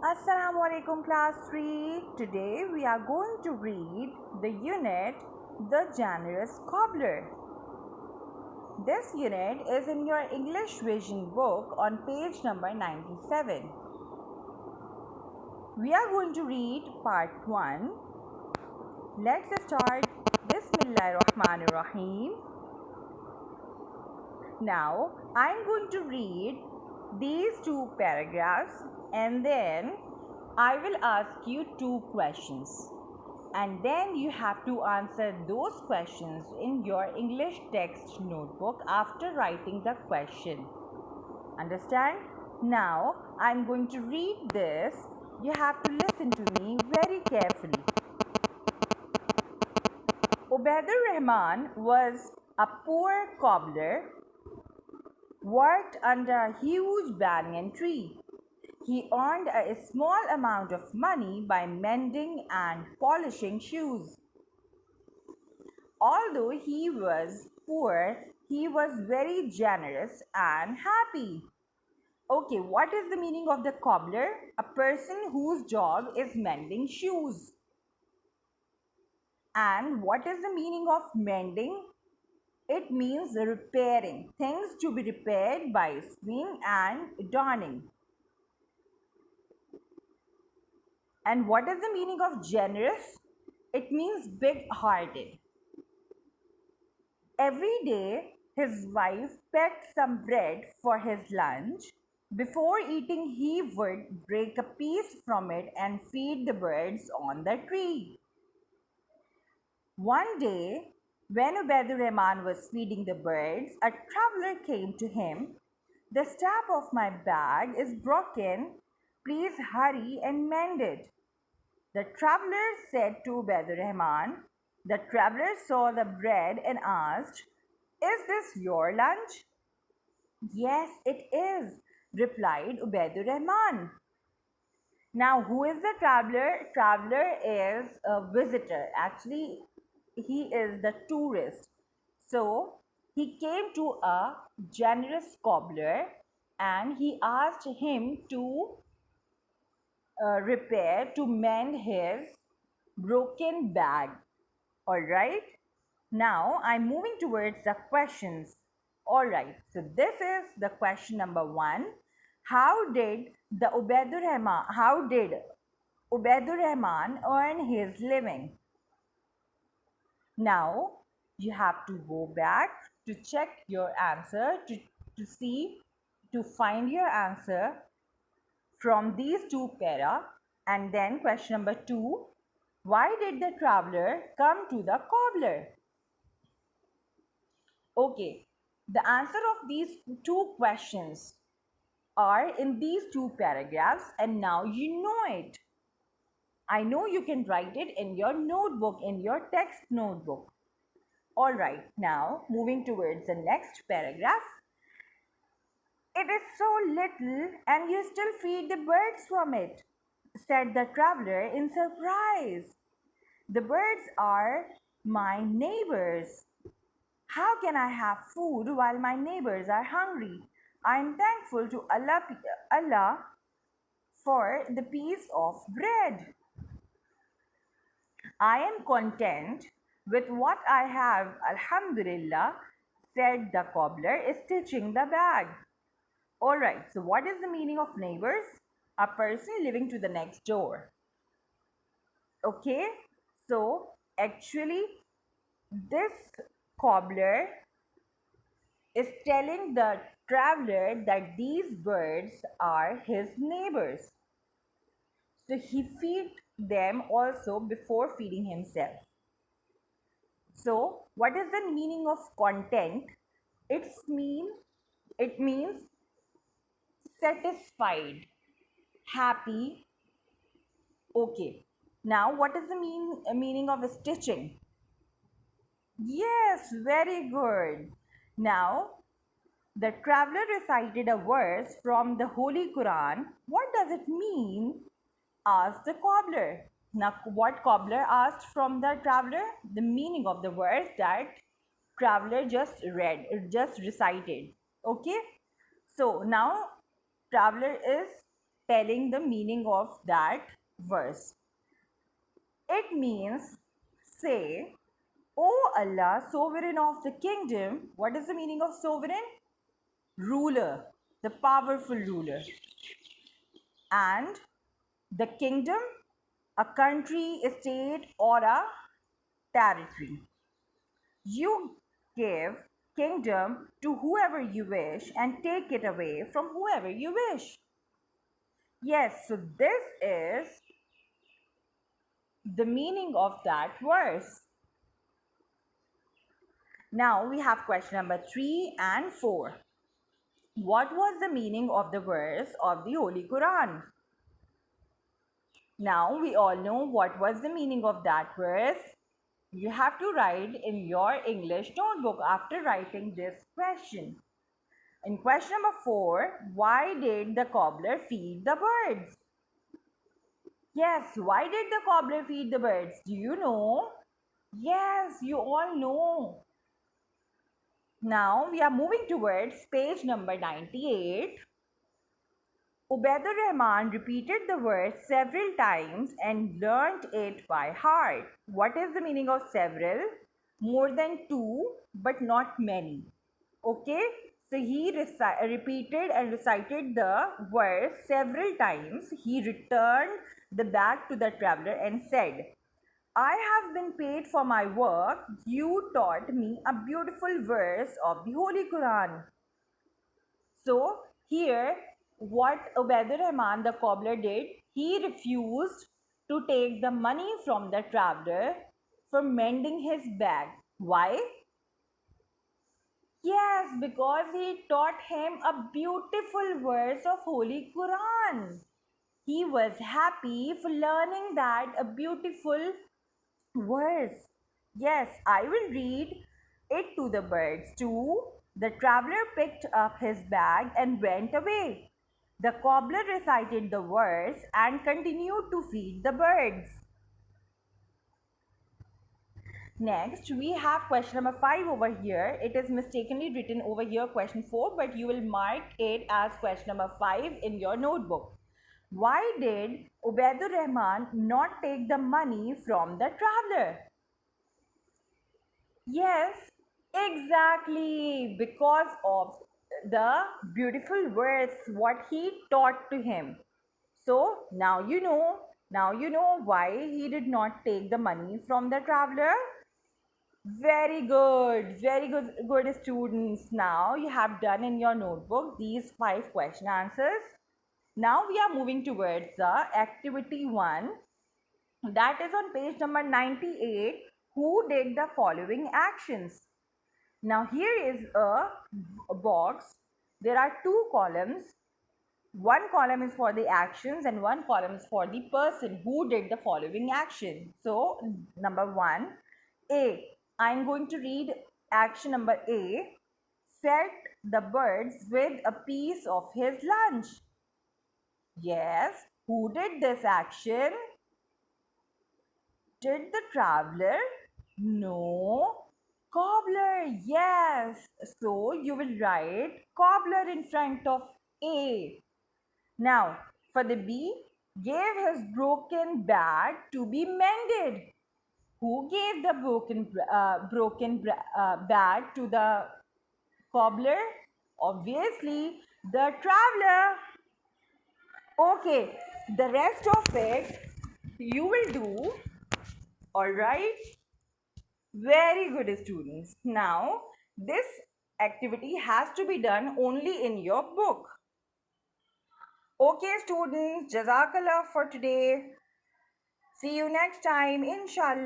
Assalamu alaikum class 3. Today we are going to read the unit The Generous Cobbler. This unit is in your English Vision book on page number 97. We are going to read part 1. Let's start. Bismillahirrahmanirrahim. Now I am going to read these two paragraphs and then I will ask you two questions and then you have to answer those questions in your English text notebook after writing the question. Understand? Now I am going to read this. You have to listen to me very carefully. Ubaidur Rahman was a poor cobbler, worked under a huge banyan tree. He earned a small amount of money by mending and polishing shoes. Although he was poor, he was very generous and happy. Okay, what is the meaning of the cobbler? A person whose job is mending shoes. And what is the meaning of mending? It means repairing, things to be repaired by sewing and darning. And what is the meaning of generous? It means big-hearted. Every day, his wife packed some bread for his lunch. Before eating, he would break a piece from it and feed the birds on the tree. One day, when Ubaidur Rahman was feeding the birds, a traveler came to him. The strap of my bag is broken. Please hurry and mend it. The traveler said to Ubaidur Rahman. The traveler saw the bread and asked, "Is this your lunch?" "Yes, it is," replied Ubaidur Rahman. Now, who is the traveler? Traveler is a visitor. Actually, he is the tourist. So, he came to a generous cobbler and he asked him to to mend his broken bag. All right. Now, I'm moving towards the questions. All right. So, this is the question number 1. How did Ubaidur Rahman earn his living? Now, you have to go back to check your answer to find your answer from these two para. And then question number 2, why did the traveler come to the cobbler? Okay, the answer of these two questions are in these two paragraphs and now you know it. I know you can write it in your notebook, in your text notebook. All right, now moving towards the next paragraph. It is so little and you still feed the birds from it, said the traveler in surprise. The birds are my neighbors. How can I have food while my neighbors are hungry? I am thankful to Allah for the piece of bread. I am content with what I have, Alhamdulillah, said the cobbler, stitching the bag. Alright, so what is the meaning of neighbors? A person living to the next door. Okay, so actually, this cobbler is telling the traveler that these birds are his neighbors. So he feeds them also before feeding himself. So what is the meaning of content? It means satisfied, happy. Okay. Now what is the meaning of stitching? Yes, very good. Now the traveler recited a verse from the Holy Quran. What does it mean? Asked the cobbler. Now, what cobbler asked from the traveler? The meaning of the verse that traveler just recited. Okay. So now traveler is telling the meaning of that verse. It means, say, O Allah, sovereign of the kingdom. What is the meaning of sovereign? Ruler, the powerful ruler. And the kingdom, a country, a state, or a territory. You give kingdom to whoever you wish and take it away from whoever you wish. Yes, so this is the meaning of that verse. Now we have question number 3 and 4. What was the meaning of the verse of the Holy Quran? Now we all know what was the meaning of that verse. You have to write in your English notebook after writing this question. In question number 4, why did the cobbler feed the birds? Yes, why did the cobbler feed the birds? Do you know? Yes, you all know. Now we are moving towards page number 98. Ubaidur Rahman repeated the verse several times and learnt it by heart. What is the meaning of several? More than two, but not many. Okay, so he repeated and recited the verse several times. He returned the bag to the traveler and said, I have been paid for my work. You taught me a beautiful verse of the Holy Quran. So here, what Ubaidur Rahman the cobbler did, he refused to take the money from the traveler for mending his bag. Why? Yes, because he taught him a beautiful verse of Holy Quran. He was happy for learning that a beautiful verse. Yes, I will read it to the birds too. The traveler picked up his bag and went away. The cobbler recited the verse and continued to feed the birds. Next, we have question number 5 over here. It is mistakenly written over here question 4, but you will mark it as question number 5 in your notebook. Why did Ubaidur Rahman not take the money from the traveler? Yes, exactly. Because of the beautiful words what he taught to him. So now you know why he did not take the money from the traveler. Very good students. Now you have done in your notebook these 5 question answers. Now we are moving towards the activity 1, that is on page number 98. Who did the following actions? Now here is a box. There are 2 columns. One column is for the actions and one column is for the person who did the following action. So number 1, A. I'm going to read action number A. Fed the birds with a piece of his lunch. Yes, who did this action? Did the traveler? No. Cobbler, yes. So you will write cobbler in front of A. Now, for the B, gave his broken bag to be mended. Who gave the broken bag to the cobbler? Obviously, the traveler. Okay, the rest of it you will do. All right. Very good, students. Now, this activity has to be done only in your book. Okay, students, Jazakallah for today. See you next time, inshallah.